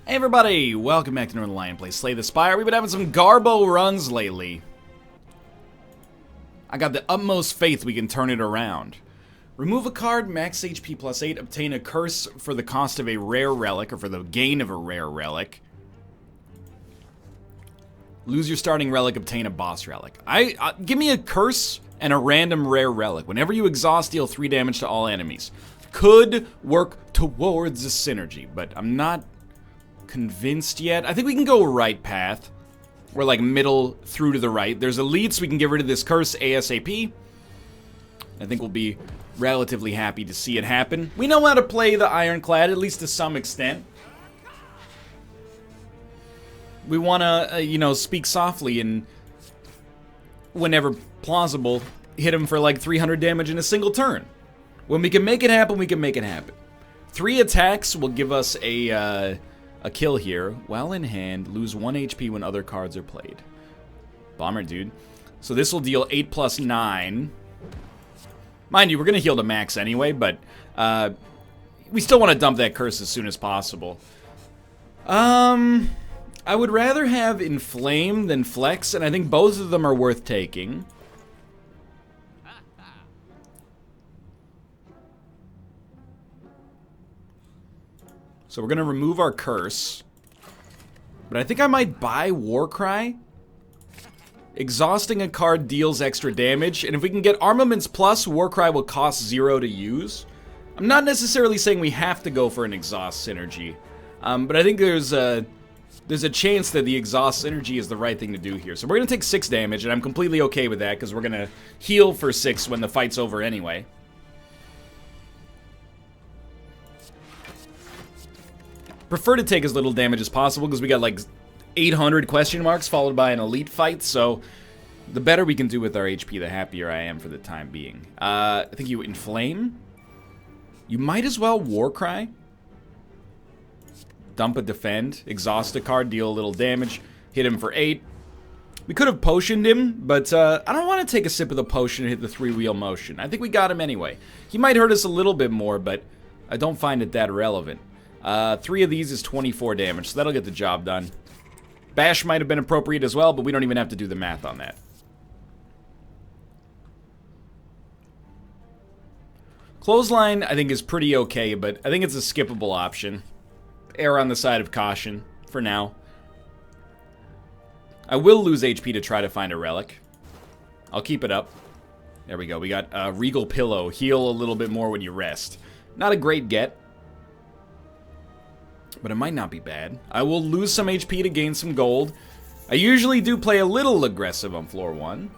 Hey everybody, welcome back to Northernlion Play Slay the Spire. We've been having some Garbo runs lately. I got the utmost faith we can turn it around. Remove a card, max HP plus 8, obtain a curse for the cost of a rare relic, or for the gain of a rare relic. Lose your starting relic, obtain a boss relic. Give me a curse and a random rare relic. Whenever you exhaust, deal 3 damage to all enemies. Could work towards a synergy, but I'm not convinced yet. I think we can go right path. We're like middle through to the right. There's elites. We can get rid of this curse ASAP. I think we'll be relatively happy to see it happen. We know how to play the Ironclad, at least to some extent. We want to, speak softly and, whenever plausible, hit him for like 300 damage in a single turn. When we can make it happen, we can make it happen. 3 attacks will give us a kill here. While in hand, lose 1 HP when other cards are played. Bomber, dude. So this will deal 8 plus 9. Mind you, we're going to heal to max anyway, but we still want to dump that curse as soon as possible. I would rather have Inflame than Flex, and I think both of them are worth taking. So we're going to remove our curse. But I think I might buy Warcry. Exhausting a card deals extra damage. And if we can get Armaments Plus, Warcry will cost 0 to use. I'm not necessarily saying we have to go for an Exhaust synergy. But I think there's a chance that the Exhaust synergy is the right thing to do here. So we're going to take 6 damage, and I'm completely okay with that, because we're going to heal for 6 when the fight's over anyway. Prefer to take as little damage as possible because we got like 800 question marks followed by an elite fight, so the better we can do with our HP, the happier I am for the time being. I think you Inflame. You might as well Warcry. Dump a defend, exhaust a card, deal a little damage, hit him for 8. We could have potioned him, but I don't want to take a sip of the potion and hit the 3-wheel motion. I think we got him anyway. He might hurt us a little bit more, but I don't find it that relevant. 3 of these is 24 damage, so that'll get the job done. Bash might have been appropriate as well, but we don't even have to do the math on that. Clothesline, I think, is pretty okay, but I think it's a skippable option. Err on the side of caution, for now. I will lose HP to try to find a relic. I'll keep it up. There we go, we got Regal Pillow. Heal a little bit more when you rest. Not a great get, but it might not be bad. I will lose some HP to gain some gold. I usually do play a little aggressive on floor 1.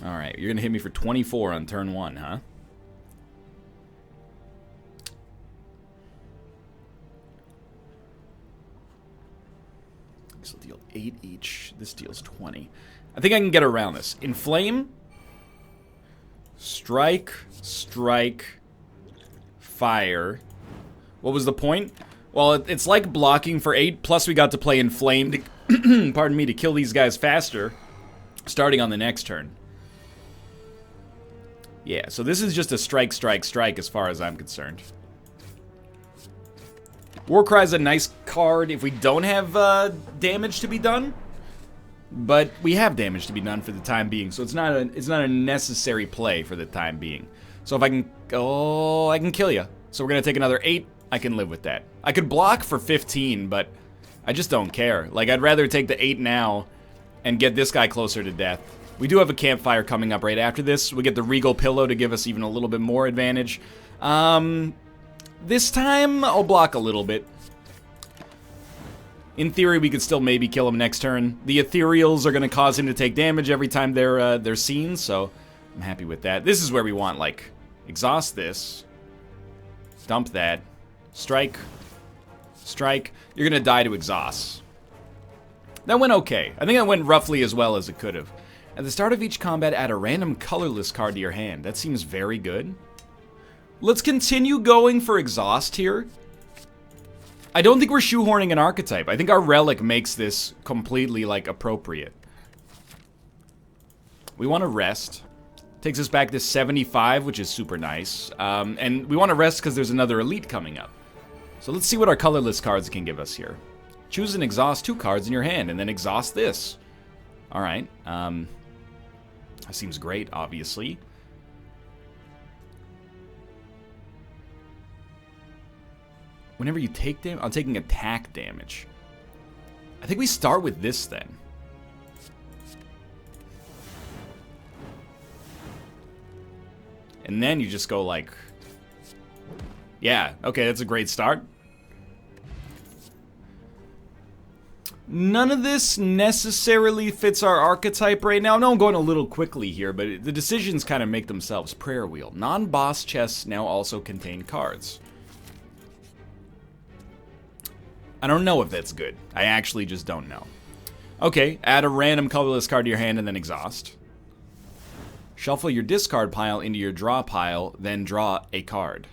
Alright, you're gonna hit me for 24 on turn 1, huh? This will deal 8 each. This deals 20. I think I can get around this. Inflame. Strike. Strike. Fire. What was the point? Well, it's like blocking for 8, plus we got to play Inflamed, pardon me, to kill these guys faster, starting on the next turn. Yeah, so this is just a strike, strike, strike as far as I'm concerned. Warcry is a nice card if we don't have damage to be done, but we have damage to be done for the time being, so it's not a necessary play for the time being. So if I can... Oh, I can kill you. So we're going to take another 8. I can live with that. I could block for 15, but I just don't care. Like, I'd rather take the 8 now and get this guy closer to death. We do have a campfire coming up right after this. We get the Regal Pillow to give us even a little bit more advantage. This time, I'll block a little bit. In theory, we could still maybe kill him next turn. The Ethereals are going to cause him to take damage every time they're seen, so I'm happy with that. This is where we want, like, exhaust this. Dump that. Strike. Strike. You're going to die to exhaust. That went okay. I think it went roughly as well as it could have. At the start of each combat, add a random colorless card to your hand. That seems very good. Let's continue going for exhaust here. I don't think we're shoehorning an archetype. I think our relic makes this completely, like, appropriate. We want to rest. Takes us back to 75, which is super nice. And we want to rest because there's another elite coming up. So let's see what our colorless cards can give us here. Choose and exhaust 2 cards in your hand, and then exhaust this. Alright, that seems great, obviously. Whenever you take damage, I'm taking attack damage. I think we start with this then. And then you just go like... Yeah, okay, that's a great start. None of this necessarily fits our archetype right now. I know I'm going a little quickly here, but the decisions kind of make themselves. Prayer wheel. Non-boss chests now also contain cards. I don't know if that's good. I actually just don't know. Okay, add a random colorless card to your hand and then exhaust. Shuffle your discard pile into your draw pile, then draw a card.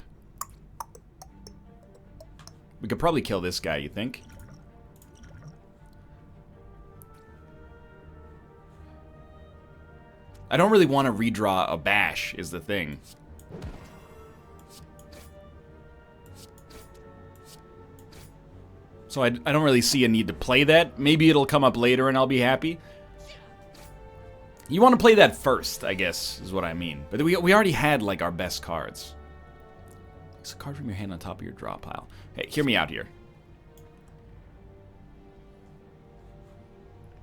We could probably kill this guy, you think? I don't really want to redraw a bash, is the thing. So I don't really see a need to play that. Maybe it'll come up later and I'll be happy. You want to play that first, I guess, is what I mean. But we already had, like, our best cards. It's a card from your hand on top of your draw pile. Hey, hear me out here.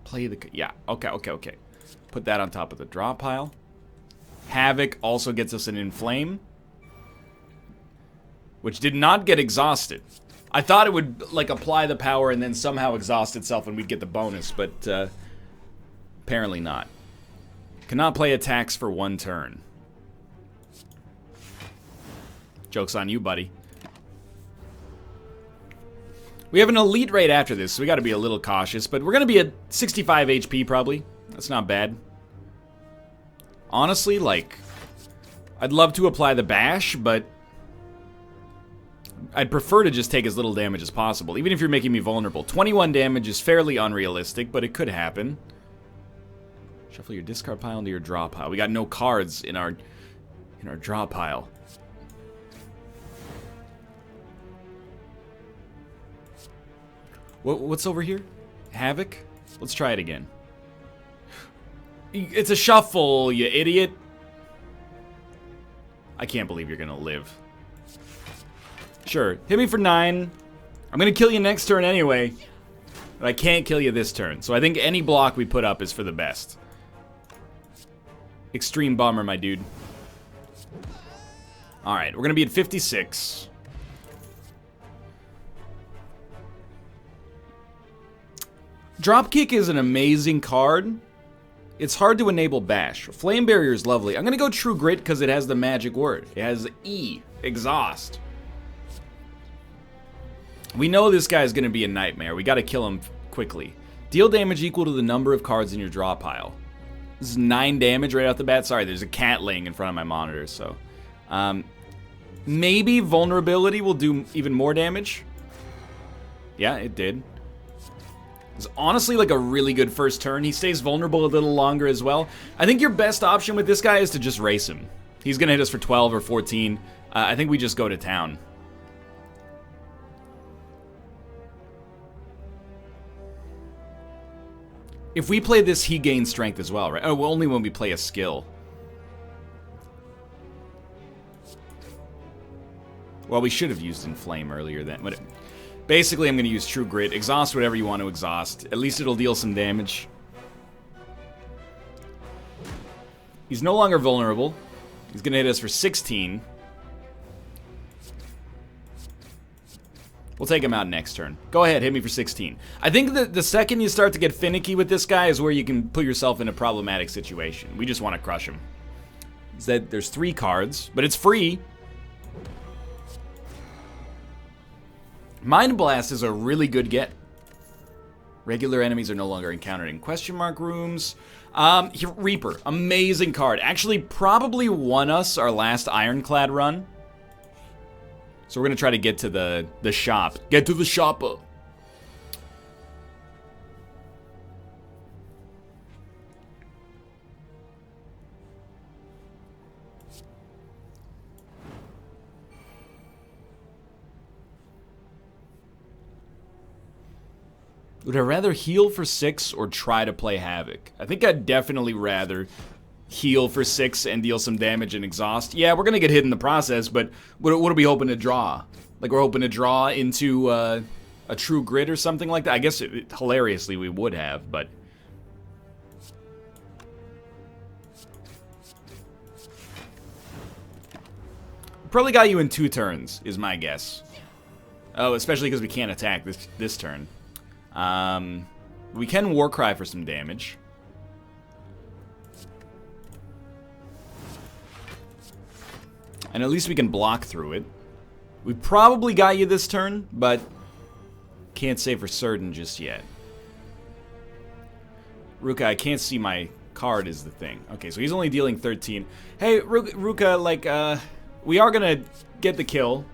Play the... Yeah, okay. Put that on top of the draw pile. Havoc also gets us an Inflame, which did not get exhausted. I thought it would, like, apply the power and then somehow exhaust itself and we'd get the bonus, but apparently not. Cannot play attacks for 1 turn. Joke's on you, buddy. We have an elite raid after this, so we gotta be a little cautious, but we're gonna be at 65 HP probably. That's not bad. Honestly, like, I'd love to apply the bash, but I'd prefer to just take as little damage as possible, even if you're making me vulnerable. 21 damage is fairly unrealistic, but it could happen. Shuffle your discard pile into your draw pile. We got no cards in our draw pile. What's over here? Havoc? Let's try it again. It's a shuffle, you idiot. I can't believe you're gonna live. Sure, hit me for 9. I'm gonna kill you next turn anyway. But I can't kill you this turn. So I think any block we put up is for the best. Extreme bummer, my dude. Alright, we're gonna be at 56. Dropkick is an amazing card. It's hard to enable bash. Flame Barrier is lovely. I'm gonna go True Grit because it has the magic word. It has E, exhaust. We know this guy's gonna be a nightmare. We gotta kill him quickly. Deal damage equal to the number of cards in your draw pile. This is 9 damage right off the bat. Sorry, there's a cat laying in front of my monitor, so. Maybe Vulnerability will do even more damage. Yeah, it did. It's honestly like a really good first turn. He stays vulnerable a little longer as well. I think your best option with this guy is to just race him. He's gonna hit us for 12 or 14. I think we just go to town. If we play this, he gains strength as well, right? Oh, well, only when we play a skill. Well, we should have used Inflame earlier then. But basically, I'm going to use True Grit. Exhaust whatever you want to exhaust. At least it'll deal some damage. He's no longer vulnerable. He's going to hit us for 16. We'll take him out next turn. Go ahead, hit me for 16. I think that the second you start to get finicky with this guy is where you can put yourself in a problematic situation. We just want to crush him. There's 3 cards, but it's free. Mind Blast is a really good get. Regular enemies are no longer encountered in question mark rooms. Reaper, amazing card. Actually, probably won us our last Ironclad run. So we're gonna try to get to the shop. Get to the shopper. Would I rather heal for 6 or try to play Havoc? I think I'd definitely rather heal for 6 and deal some damage and exhaust. Yeah, we're going to get hit in the process, but what are we hoping to draw? Like, we're hoping to draw into a true grit or something like that? I guess, hilariously, we would have, but... Probably got you in 2 turns, is my guess. Oh, especially because we can't attack this turn. We can Warcry for some damage. And at least we can block through it. We probably got you this turn, but can't say for certain just yet. Ruka, I can't see my card is the thing. Okay, so he's only dealing 13. Hey, Ruka, like, we are gonna get the kill,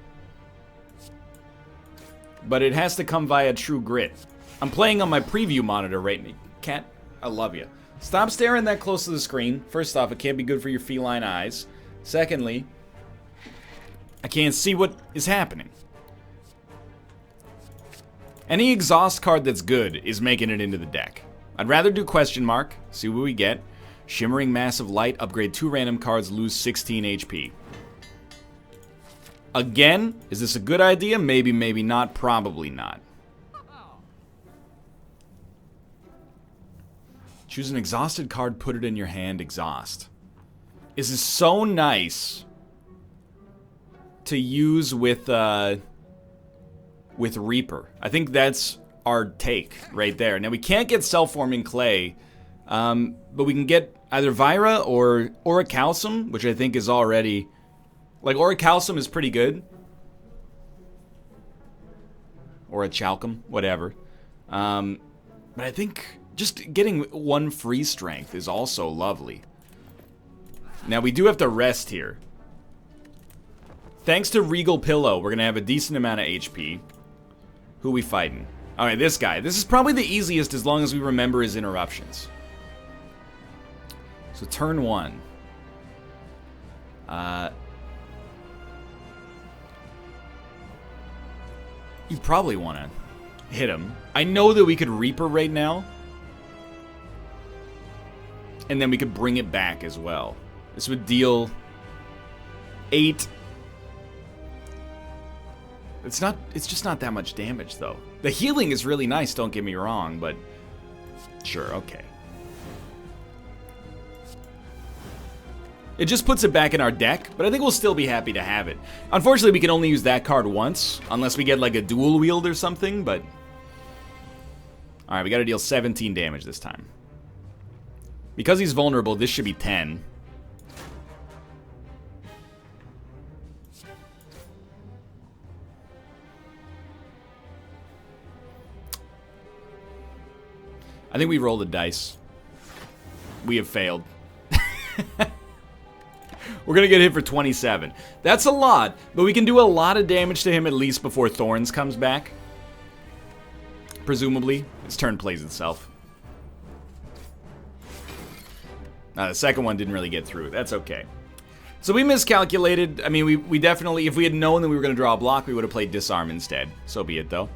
but it has to come via True Grit. I'm playing on my preview monitor right now. Cat, I love you. Stop staring that close to the screen. First off, it can't be good for your feline eyes. Secondly, I can't see what is happening. Any exhaust card that's good is making it into the deck. I'd rather do Question Mark, see what we get. Shimmering Massive Light, upgrade 2 random cards, lose 16 HP. Again, is this a good idea? Maybe, maybe not, probably not. Choose an exhausted card, put it in your hand, exhaust. This is so nice to use with Reaper. I think that's our take right there. Now, we can't get Self-Forming Clay, but we can get either Vira or Orichalcum, which I think is already... Like, Orichalcum is pretty good. Orichalcum, whatever. But I think just getting 1 free strength is also lovely. Now, we do have to rest here. Thanks to Regal Pillow, we're going to have a decent amount of HP. Who we fighting? Alright, this guy. This is probably the easiest as long as we remember his interruptions. So, turn 1. You probably want to hit him. I know that we could Reaper right now. And then we could bring it back as well. This would deal 8. It's just not that much damage, though. The healing is really nice, don't get me wrong, but... Sure, okay. It just puts it back in our deck, but I think we'll still be happy to have it. Unfortunately, we can only use that card once, unless we get like a dual wield or something, but... Alright, we gotta deal 17 damage this time. Because he's vulnerable, this should be 10. I think we roll the dice. We have failed. We're going to get hit for 27. That's a lot, but we can do a lot of damage to him at least before Thorns comes back. Presumably. His turn plays itself. The second one didn't really get through. That's okay. So we miscalculated. I mean, we definitely, if we had known that we were going to draw a block, we would have played Disarm instead. So be it, though.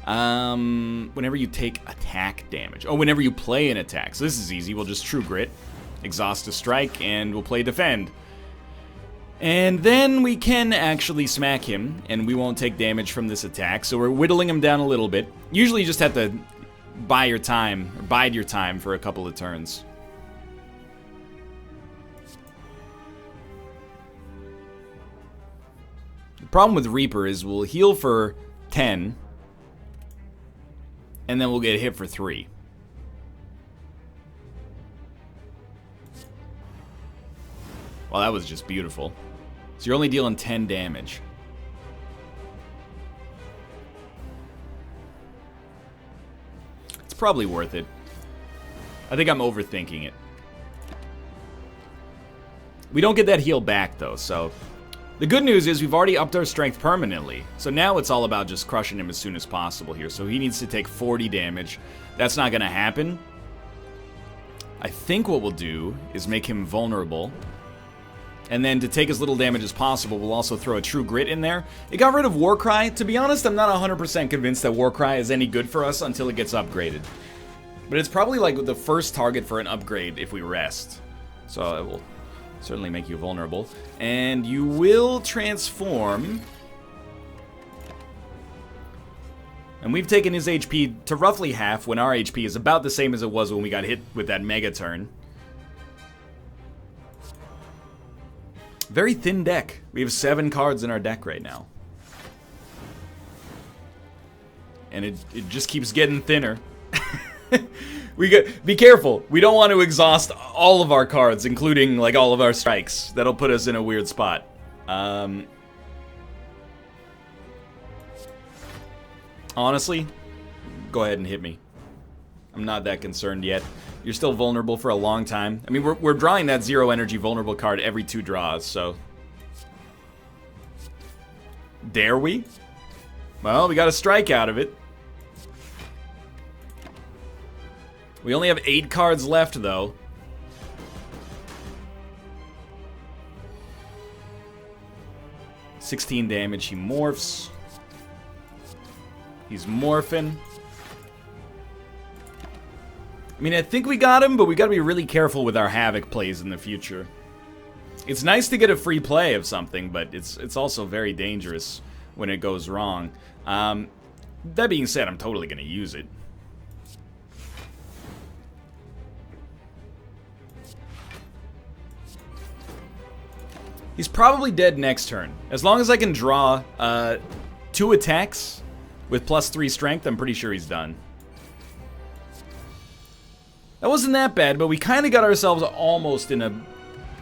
Whenever you take attack damage. Oh, whenever you play an attack. So this is easy. We'll just True Grit, exhaust a strike, and we'll play Defend. And then we can actually smack him, and we won't take damage from this attack. So we're whittling him down a little bit. Usually you just have to bide your time for a couple of turns. The problem with Reaper is we'll heal for 10, and then we'll get hit for 3. Well, that was just beautiful. So you're only dealing 10 damage. It's probably worth it. I think I'm overthinking it. We don't get that heal back, though, so... The good news is we've already upped our strength permanently. So now it's all about just crushing him as soon as possible here. So he needs to take 40 damage. That's not going to happen. I think what we'll do is make him vulnerable. And then to take as little damage as possible, we'll also throw a True Grit in there. It got rid of Warcry. To be honest, I'm not 100% convinced that Warcry is any good for us until it gets upgraded. But it's probably like the first target for an upgrade if we rest. So it will certainly make you vulnerable. And you will transform. And we've taken his HP to roughly half when our HP is about the same as it was when we got hit with that Mega Turn. Very thin deck. We have 7 cards in our deck right now. And it just keeps getting thinner. Be careful. We don't want to exhaust all of our cards, including like all of our strikes. That'll put us in a weird spot. Honestly, go ahead and hit me. I'm not that concerned yet. You're still vulnerable for a long time. I mean, we're drawing that 0 energy vulnerable card every 2 draws, so... Dare we? Well, we got a strike out of it. We only have 8 cards left, though. $16 damage, he morphs. He's morphing. I mean, I think we got him, but we gotta be really careful with our Havoc plays in the future. It's nice to get a free play of something, but it's also very dangerous when it goes wrong. That being said, I'm totally gonna use it. He's probably dead next turn. As long as I can draw 2 attacks with +3 strength, I'm pretty sure he's done. That wasn't that bad, but we kind of got ourselves almost in a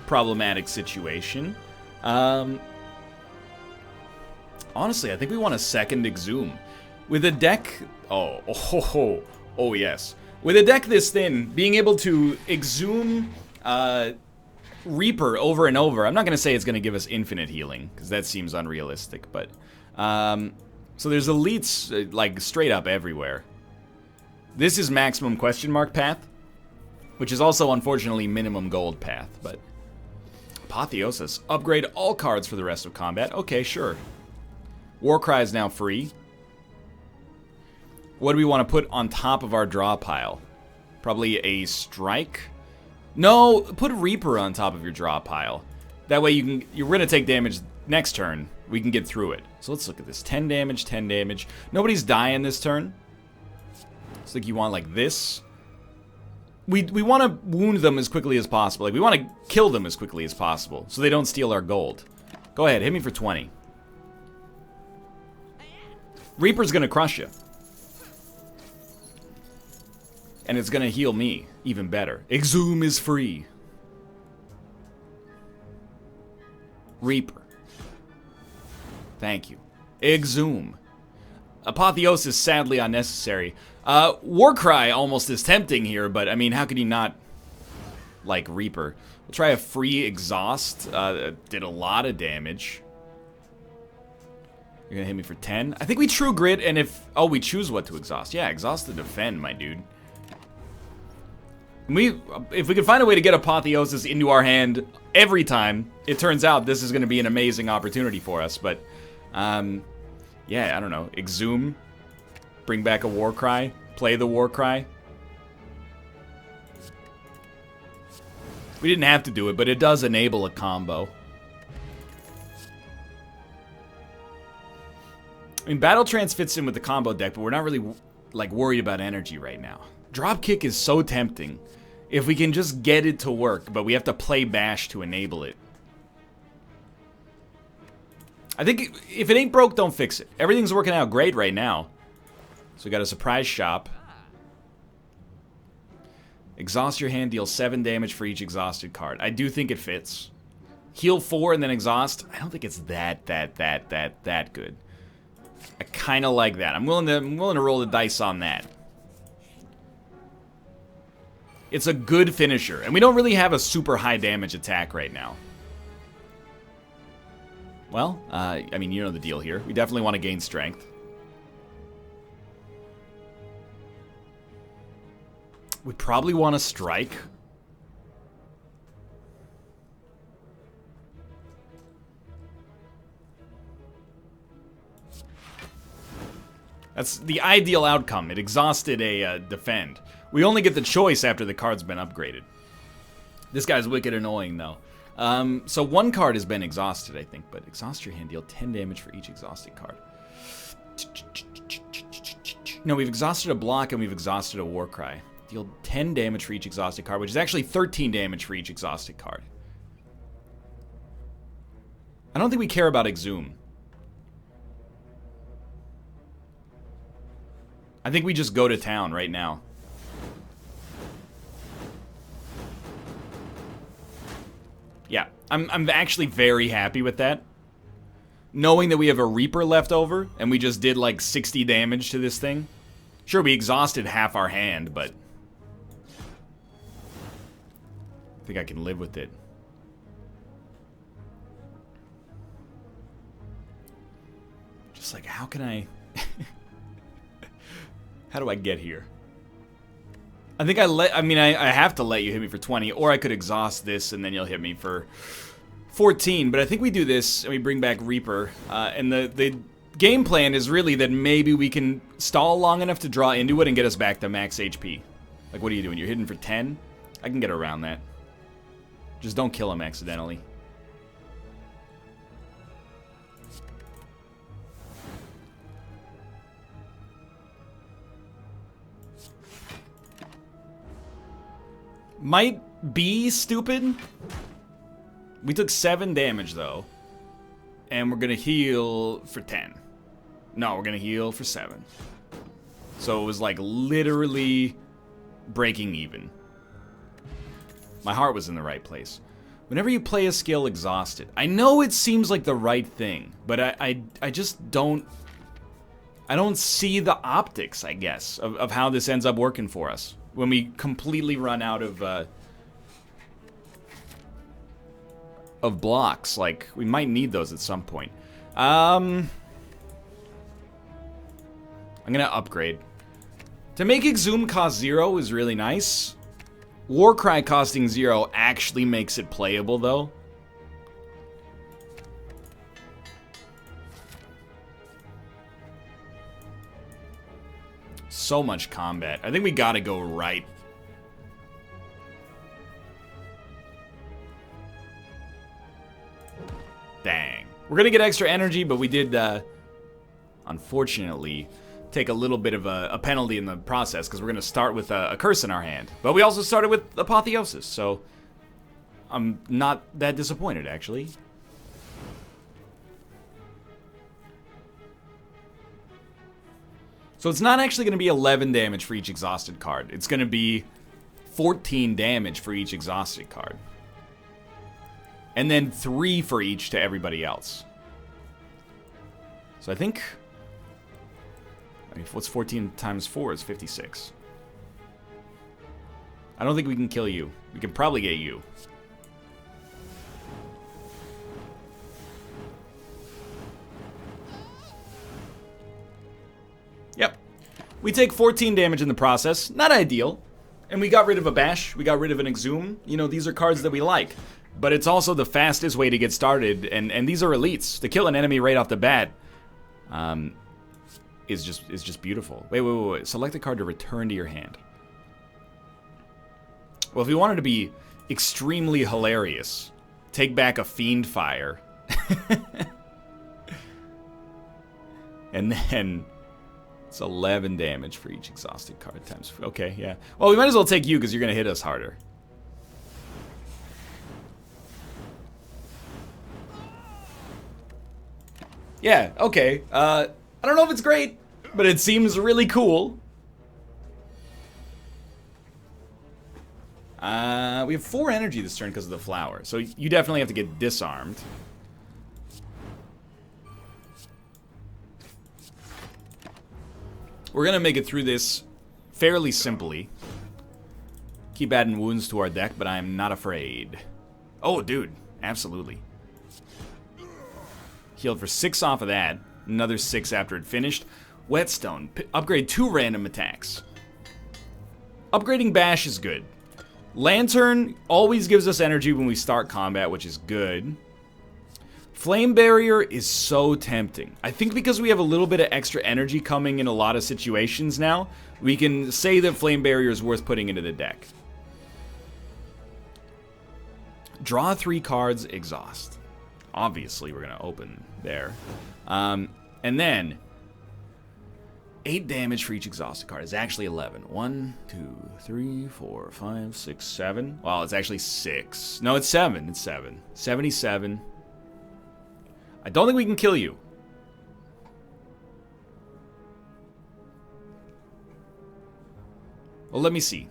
problematic situation. Honestly, I think we want a second Exhume. With a deck... Oh, yes. With a deck this thin, being able to Exhume Reaper over and over, I'm not going to say it's going to give us infinite healing, because that seems unrealistic, but... so there's elites, like, straight up everywhere. This is maximum question mark path. Which is also, unfortunately, minimum gold path, but... Apotheosis. Upgrade all cards for the rest of combat. Okay, sure. Warcry is now free. What do we want to put on top of our draw pile? Probably a strike? No, put Reaper on top of your draw pile. That way you're going to take damage next turn. We can get through it. So let's look at this. 10 damage, 10 damage. Nobody's dying this turn. It's like you want like this. We want to wound them as quickly as possible. Like, we want to kill them as quickly as possible, so they don't steal our gold. Go ahead, hit me for 20. Reaper's gonna crush you. And it's gonna heal me, even better. Exhume is free. Reaper. Thank you. Exhume. Apotheosis, sadly unnecessary. Warcry almost is tempting here, but I mean, how could you not like Reaper? We'll try a free exhaust. Did a lot of damage. You're gonna hit me for 10? I think we True Grit, and if... Oh, we choose what to exhaust. Yeah, exhaust to defend, my dude. If we can find a way to get Apotheosis into our hand every time, it turns out this is gonna be an amazing opportunity for us, but... yeah, I don't know. Exhume. Bring back a Warcry. Play the Warcry. We didn't have to do it, but it does enable a combo. I mean, Battle Trance fits in with the combo deck, but we're not really, like, worried about energy right now. Dropkick is so tempting. If we can just get it to work, but we have to play Bash to enable it. I think if it ain't broke, don't fix it. Everything's working out great right now. So we got a surprise shop. Exhaust your hand, deal 7 damage for each exhausted card. I do think it fits. Heal 4 and then exhaust. I don't think it's that good. I kind of like that. I'm willing to roll the dice on that. It's a good finisher, and we don't really have a super high damage attack right now. Well, I mean, you know the deal here. We definitely want to gain strength. We probably want to strike. That's the ideal outcome. It exhausted a defend. We only get the choice after the card's been upgraded. This guy's wicked annoying, though. So one card has been exhausted, I think, but exhaust your hand, deal 10 damage for each exhausted card. No, we've exhausted a block and we've exhausted a war cry. Deal 10 damage for each exhausted card, which is actually 13 damage for each exhausted card. I don't think we care about Exhume. I think we just go to town right now. Yeah, I'm actually very happy with that. Knowing that we have a Reaper left over, and we just did like 60 damage to this thing. Sure, we exhausted half our hand, but I think I can live with it. Just like, how can I... How do I get here? I think I have to let you hit me for 20, or I could exhaust this and then you'll hit me for 14, but I think we do this and we bring back Reaper, and the game plan is really that maybe we can stall long enough to draw into it and get us back to max HP. Like, what are you doing? You're hitting for 10? I can get around that. Just don't kill him accidentally. Might be stupid. We took 7 damage, though. And we're going to heal for 10. No, we're going to heal for 7. So it was like literally breaking even. My heart was in the right place. Whenever you play a skill exhausted, I know it seems like the right thing, but I just don't... I don't see the optics, I guess, of how this ends up working for us. When we completely run out of blocks. Like, we might need those at some point. I'm gonna upgrade. To make Exhume cost 0 is really nice. Warcry costing 0 actually makes it playable, though. So much combat. I think we gotta go right. Dang. We're gonna get extra energy, but we did, unfortunately, take a little bit of a penalty in the process, because we're gonna start with a curse in our hand. But we also started with Apotheosis, so I'm not that disappointed, actually. So it's not actually going to be 11 damage for each exhausted card. It's going to be 14 damage for each exhausted card. And then 3 for each to everybody else. So I think... I mean, what's 14 times 4 is 56. I don't think we can kill you. We can probably get you. Yep. We take 14 damage in the process. Not ideal. And we got rid of a Bash. We got rid of an Exhume. You know, these are cards that we like. But it's also the fastest way to get started. And these are elites. To kill an enemy right off the bat is just beautiful. Wait. Select a card to return to your hand. Well, if we wanted to be extremely hilarious, take back a Fiend Fire. And then... it's 11 damage for each exhausted card times... okay, yeah. Well, we might as well take you because you're going to hit us harder. Yeah, okay. I don't know if it's great, but it seems really cool. We have 4 energy this turn because of the flower. So you definitely have to get disarmed. We're going to make it through this fairly simply. Keep adding wounds to our deck, but I am not afraid. Oh, dude. Absolutely. Healed for 6 off of that. Another 6 after it finished. Whetstone. Upgrade 2 random attacks. Upgrading Bash is good. Lantern always gives us energy when we start combat, which is good. Flame Barrier is so tempting. I think because we have a little bit of extra energy coming in a lot of situations now, we can say that Flame Barrier is worth putting into the deck. Draw 3 cards, exhaust. Obviously, we're going to open there. And then, 8 damage for each exhausted card. It's actually 11. 1, 2, 3, 4, 5, 6, 7. Well, it's actually 6. No, it's 7. It's 7. 77. I don't think we can kill you. Well, let me see.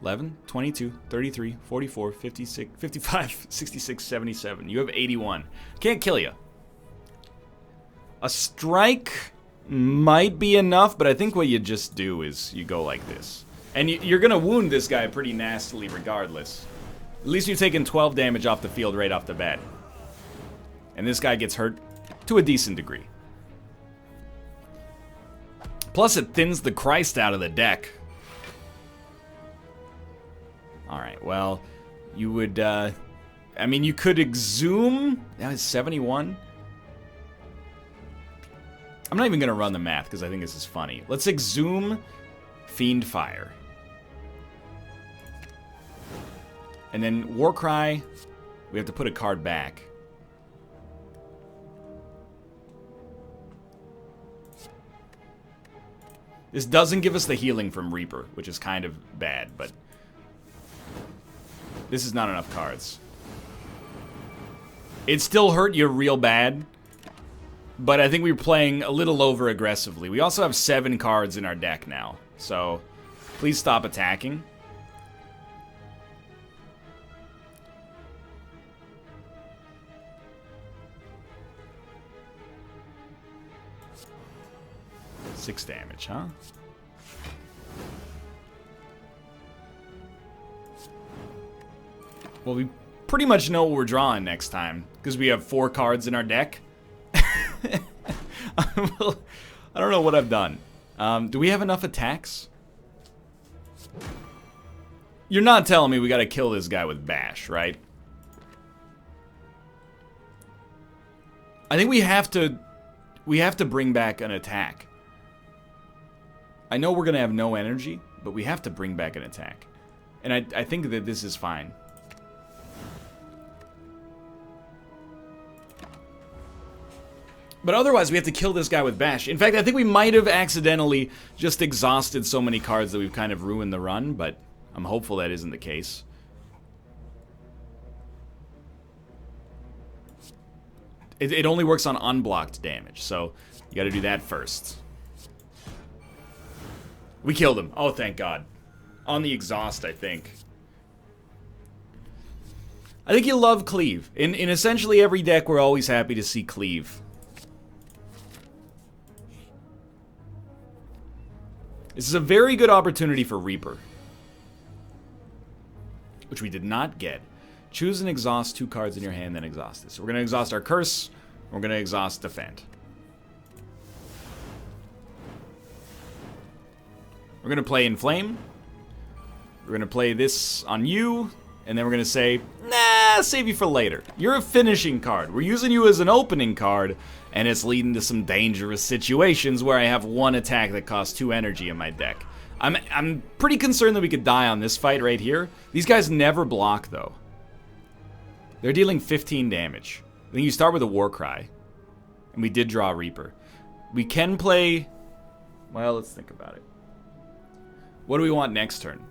11, 22, 33, 44, 56, 55, 66, 77. You have 81. Can't kill you. A strike might be enough, but I think what you just do is you go like this. And you're going to wound this guy pretty nastily regardless. At least you've taken 12 damage off the field right off the bat. And this guy gets hurt to a decent degree. Plus it thins the Christ out of the deck. Alright, well, you would, I mean, you could exhume. That is 71. I'm not even going to run the math because I think this is funny. Let's exhume Fiend Fire. And then Warcry, we have to put a card back. This doesn't give us the healing from Reaper, which is kind of bad, but this is not enough cards. It still hurt you real bad, but I think we were playing a little over aggressively. We also have 7 cards in our deck now, so please stop attacking. Six damage, huh? Well, we pretty much know what we're drawing next time, because we have 4 cards in our deck. I don't know what I've done. Do we have enough attacks? You're not telling me we gotta kill this guy with Bash, right? I think we have to bring back an attack. I know we're gonna have no energy, but we have to bring back an attack. And I think that this is fine. But otherwise, we have to kill this guy with Bash. In fact, I think we might have accidentally just exhausted so many cards that we've kind of ruined the run, but I'm hopeful that isn't the case. It only works on unblocked damage, so you gotta do that first. We killed him. Oh, thank God. On the exhaust, I think. I think you love Cleave. In essentially every deck, we're always happy to see Cleave. This is a very good opportunity for Reaper, which we did not get. Choose and exhaust 2 cards in your hand, then exhaust this. So we're going to exhaust our Curse. We're going to exhaust Defend. We're going to play Inflame. We're going to play this on you. And then we're going to say, nah, save you for later. You're a finishing card. We're using you as an opening card. And it's leading to some dangerous situations where I have 1 attack that costs 2 energy in my deck. I'm pretty concerned that we could die on this fight right here. These guys never block, though. They're dealing 15 damage. I think you start with a Warcry. And we did draw Reaper. We can play... Well, let's think about it. What do we want next turn?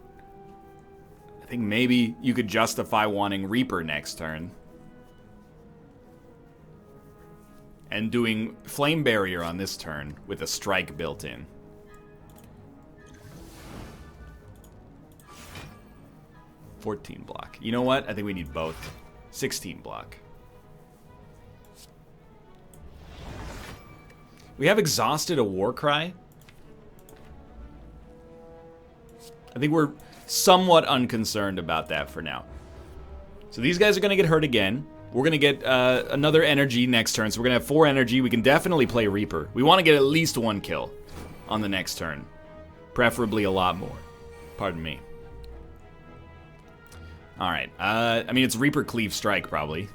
I think maybe you could justify wanting Reaper next turn. And doing Flame Barrier on this turn with a strike built in. $14 block. You know what? I think we need both. 16 block. We have exhausted a Warcry. I think we're somewhat unconcerned about that for now. So these guys are going to get hurt again. We're going to get another energy next turn, so we're going to have 4 energy. We can definitely play Reaper. We want to get at least 1 kill on the next turn. Preferably a lot more. Pardon me. Alright, I mean, it's Reaper Cleave Strike, probably.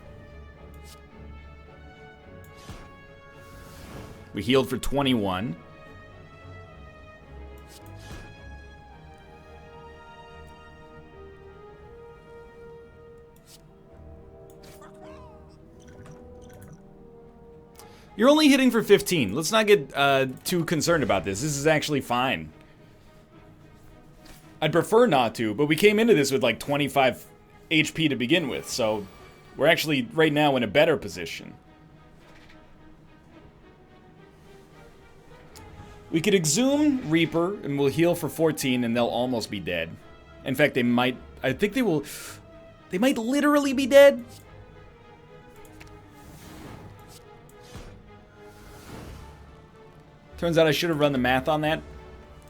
We healed for 21. You're only hitting for 15. Let's not get too concerned about this. This is actually fine. I'd prefer not to, but we came into this with like 25 HP to begin with, so we're actually right now in a better position. We could exhume Reaper and we'll heal for 14 and they'll almost be dead. In fact, they might, I think they might literally be dead. Turns out I should have run the math on that.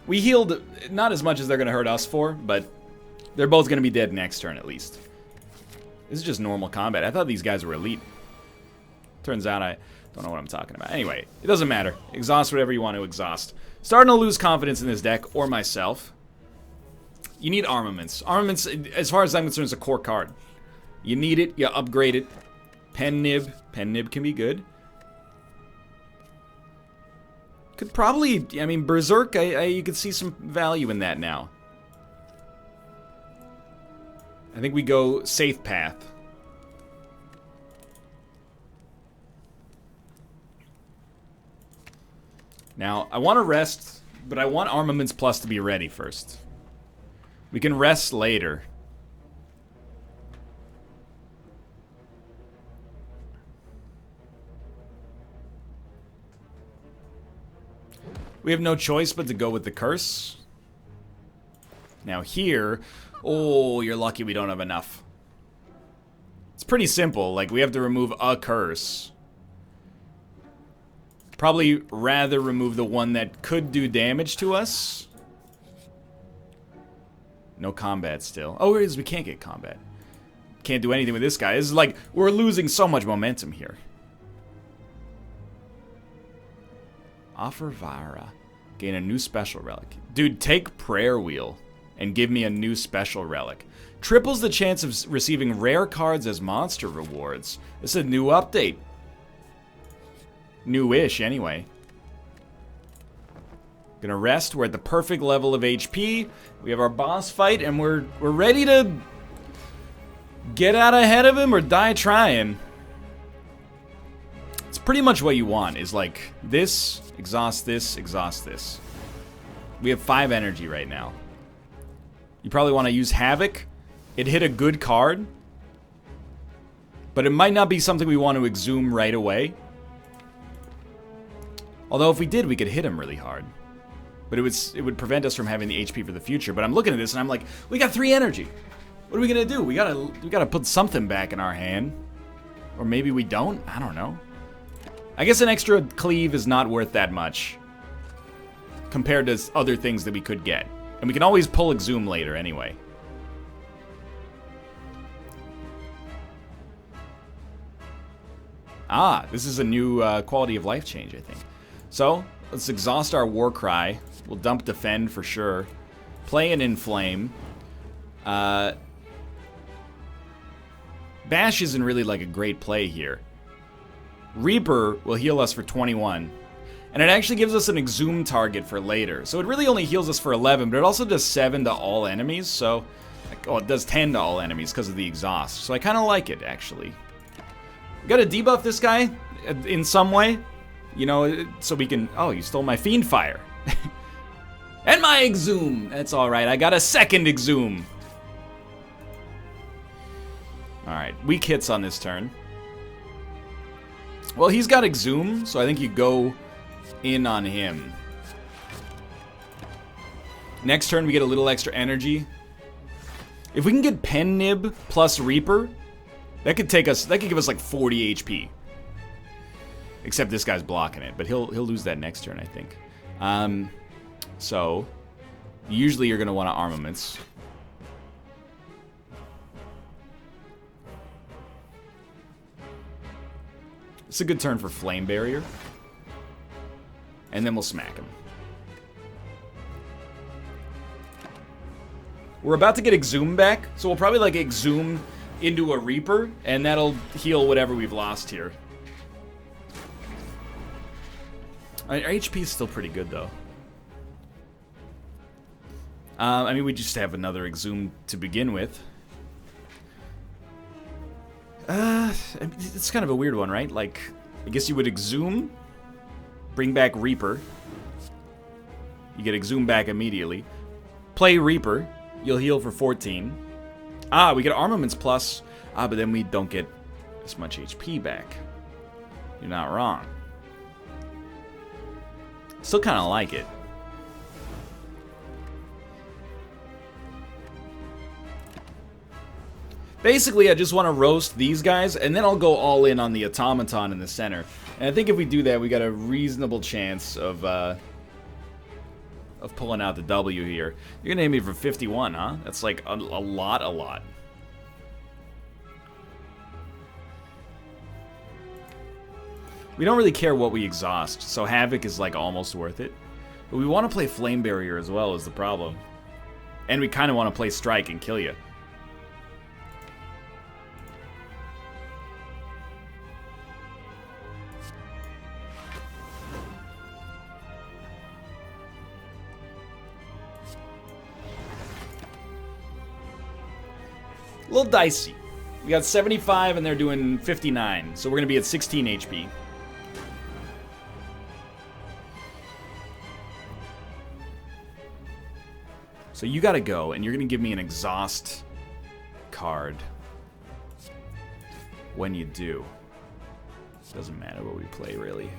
We healed not as much as they're going to hurt us for, but they're both going to be dead next turn at least. This is just normal combat. I thought these guys were elite. Turns out I don't know what I'm talking about. Anyway, it doesn't matter. Exhaust whatever you want to exhaust. Starting to lose confidence in this deck, or myself. You need armaments. Armaments, as far as I'm concerned, is a core card. You need it, you upgrade it. Pen nib. Pen nib can be good. Could probably, I mean, Berserk, you could see some value in that now. I think we go safe path. Now, I want to rest, but I want Armaments Plus to be ready first. We can rest later. We have no choice but to go with the curse. Now here, oh, you're lucky we don't have enough. It's pretty simple, like we have to remove a curse. Probably rather remove the one that could do damage to us. No combat still. Oh, it is, we can't get combat. Can't do anything with this guy. This is like, we're losing so much momentum here. Offer Vara. Gain a new special relic. Dude, take Prayer Wheel and give me a new special relic. Triples the chance of receiving rare cards as monster rewards. This is a new update. New-ish, anyway. Gonna rest. We're at the perfect level of HP. We have our boss fight, and we're ready to get out ahead of him or die trying. It's pretty much what you want, is like this, exhaust this, exhaust this. We have 5 energy right now. You probably want to use Havoc. It hit a good card, but it might not be something we want to exhume right away. Although if we did, we could hit him really hard. But it would prevent us from having the HP for the future. But I'm looking at this and I'm like, we got 3 energy. What are we gonna do? We gotta put something back in our hand. Or maybe we don't? I don't know. I guess an extra cleave is not worth that much compared to other things that we could get. And we can always pull exhume later anyway. Ah, this is a new quality of life change, I think. So, let's exhaust our war cry. We'll dump defend for sure. Play an inflame. Bash isn't really like a great play here. Reaper will heal us for 21. And it actually gives us an exhume target for later. So it really only heals us for 11, but it also does 7 to all enemies. So, oh, it does 10 to all enemies because of the exhaust. So I kind of like it, actually. We gotta debuff this guy in some way. You know, so we can... Oh, you stole my Fiend Fire. And my exhume. That's alright. I got a second exhume. Alright, weak hits on this turn. Well, he's got exhume, so I think you go in on him. Next turn, we get a little extra energy. If we can get Pen Nib plus Reaper, that could give us like 40 HP. Except this guy's blocking it, but he'll lose that next turn, I think. So usually you're gonna want to armaments. It's a good turn for Flame Barrier. And then we'll smack him. We're about to get Exhume back, so we'll probably like Exhume into a Reaper, and that'll heal whatever we've lost here. Our HP is still pretty good, though. I mean, we just have another Exhume to begin with. It's kind of a weird one, right? Like, I guess you would Exhume, bring back Reaper. You get Exhume back immediately. Play Reaper. You'll heal for 14. Ah, we get Armaments Plus. Ah, but then we don't get as much HP back. You're not wrong. Still kind of like it. Basically, I just want to roast these guys, and then I'll go all in on the automaton in the center. And I think if we do that, we got a reasonable chance of pulling out the W here. You're gonna aim me for 51, huh? That's like a lot. We don't really care what we exhaust, so Havoc is like almost worth it. But we want to play Flame Barrier as well is the problem. And we kind of want to play Strike and kill you. A little dicey. We got 75 and they're doing 59, so we're going to be at 16 HP. So you got to go, and you're going to give me an exhaust card when you do. Doesn't matter what we play, really.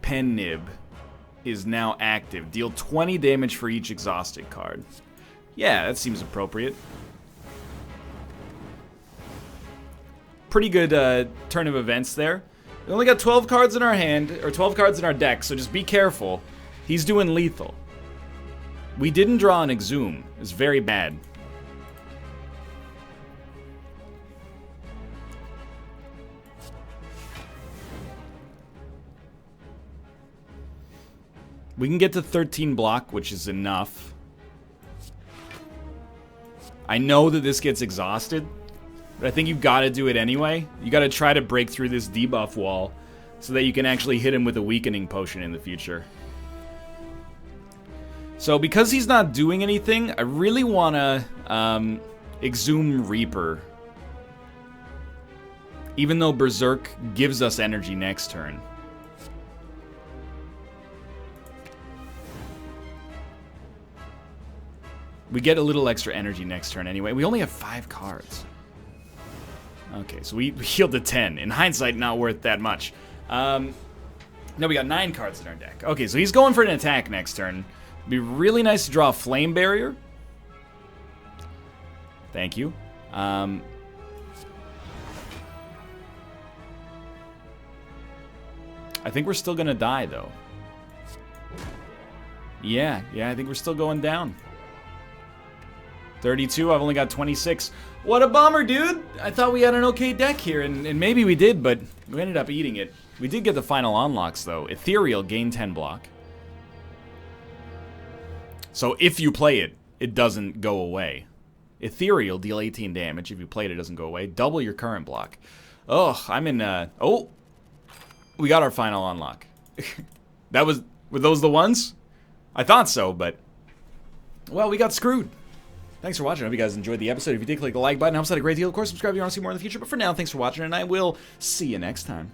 Pen Nib is now active. Deal 20 damage for each exhausted card. Yeah, that seems appropriate. Pretty good turn of events there. We only got 12 cards in our hand, or 12 cards in our deck, so just be careful. He's doing lethal. We didn't draw an Exhume. It's very bad. We can get to 13 block, which is enough. I know that this gets exhausted, but I think you've got to do it anyway. You got to try to break through this debuff wall so that you can actually hit him with a weakening potion in the future. So because he's not doing anything, I really want to Exhume Reaper. Even though Berserk gives us energy next turn. We get a little extra energy next turn anyway. We only have 5 cards. Okay, so we healed to 10. In hindsight, not worth that much. No, we got 9 cards in our deck. Okay, so he's going for an attack next turn. It'd be really nice to draw a Flame Barrier. Thank you. I think we're still gonna die, though. Yeah, I think we're still going down. 32, I've only got 26. What a bummer, dude! I thought we had an okay deck here, and maybe we did, but we ended up eating it. We did get the final unlocks, though. Ethereal, gain 10 block. So if you play it, it doesn't go away. Ethereal, deal 18 damage. If you play it, it doesn't go away. Double your current block. Oh, I'm in, oh! We got our final unlock. Were those the ones? I thought so, but... Well, we got screwed. Thanks for watching. I hope you guys enjoyed the episode. If you did, click the like button. It helps out a great deal. Of course, subscribe if you want to see more in the future. But for now, thanks for watching, and I will see you next time.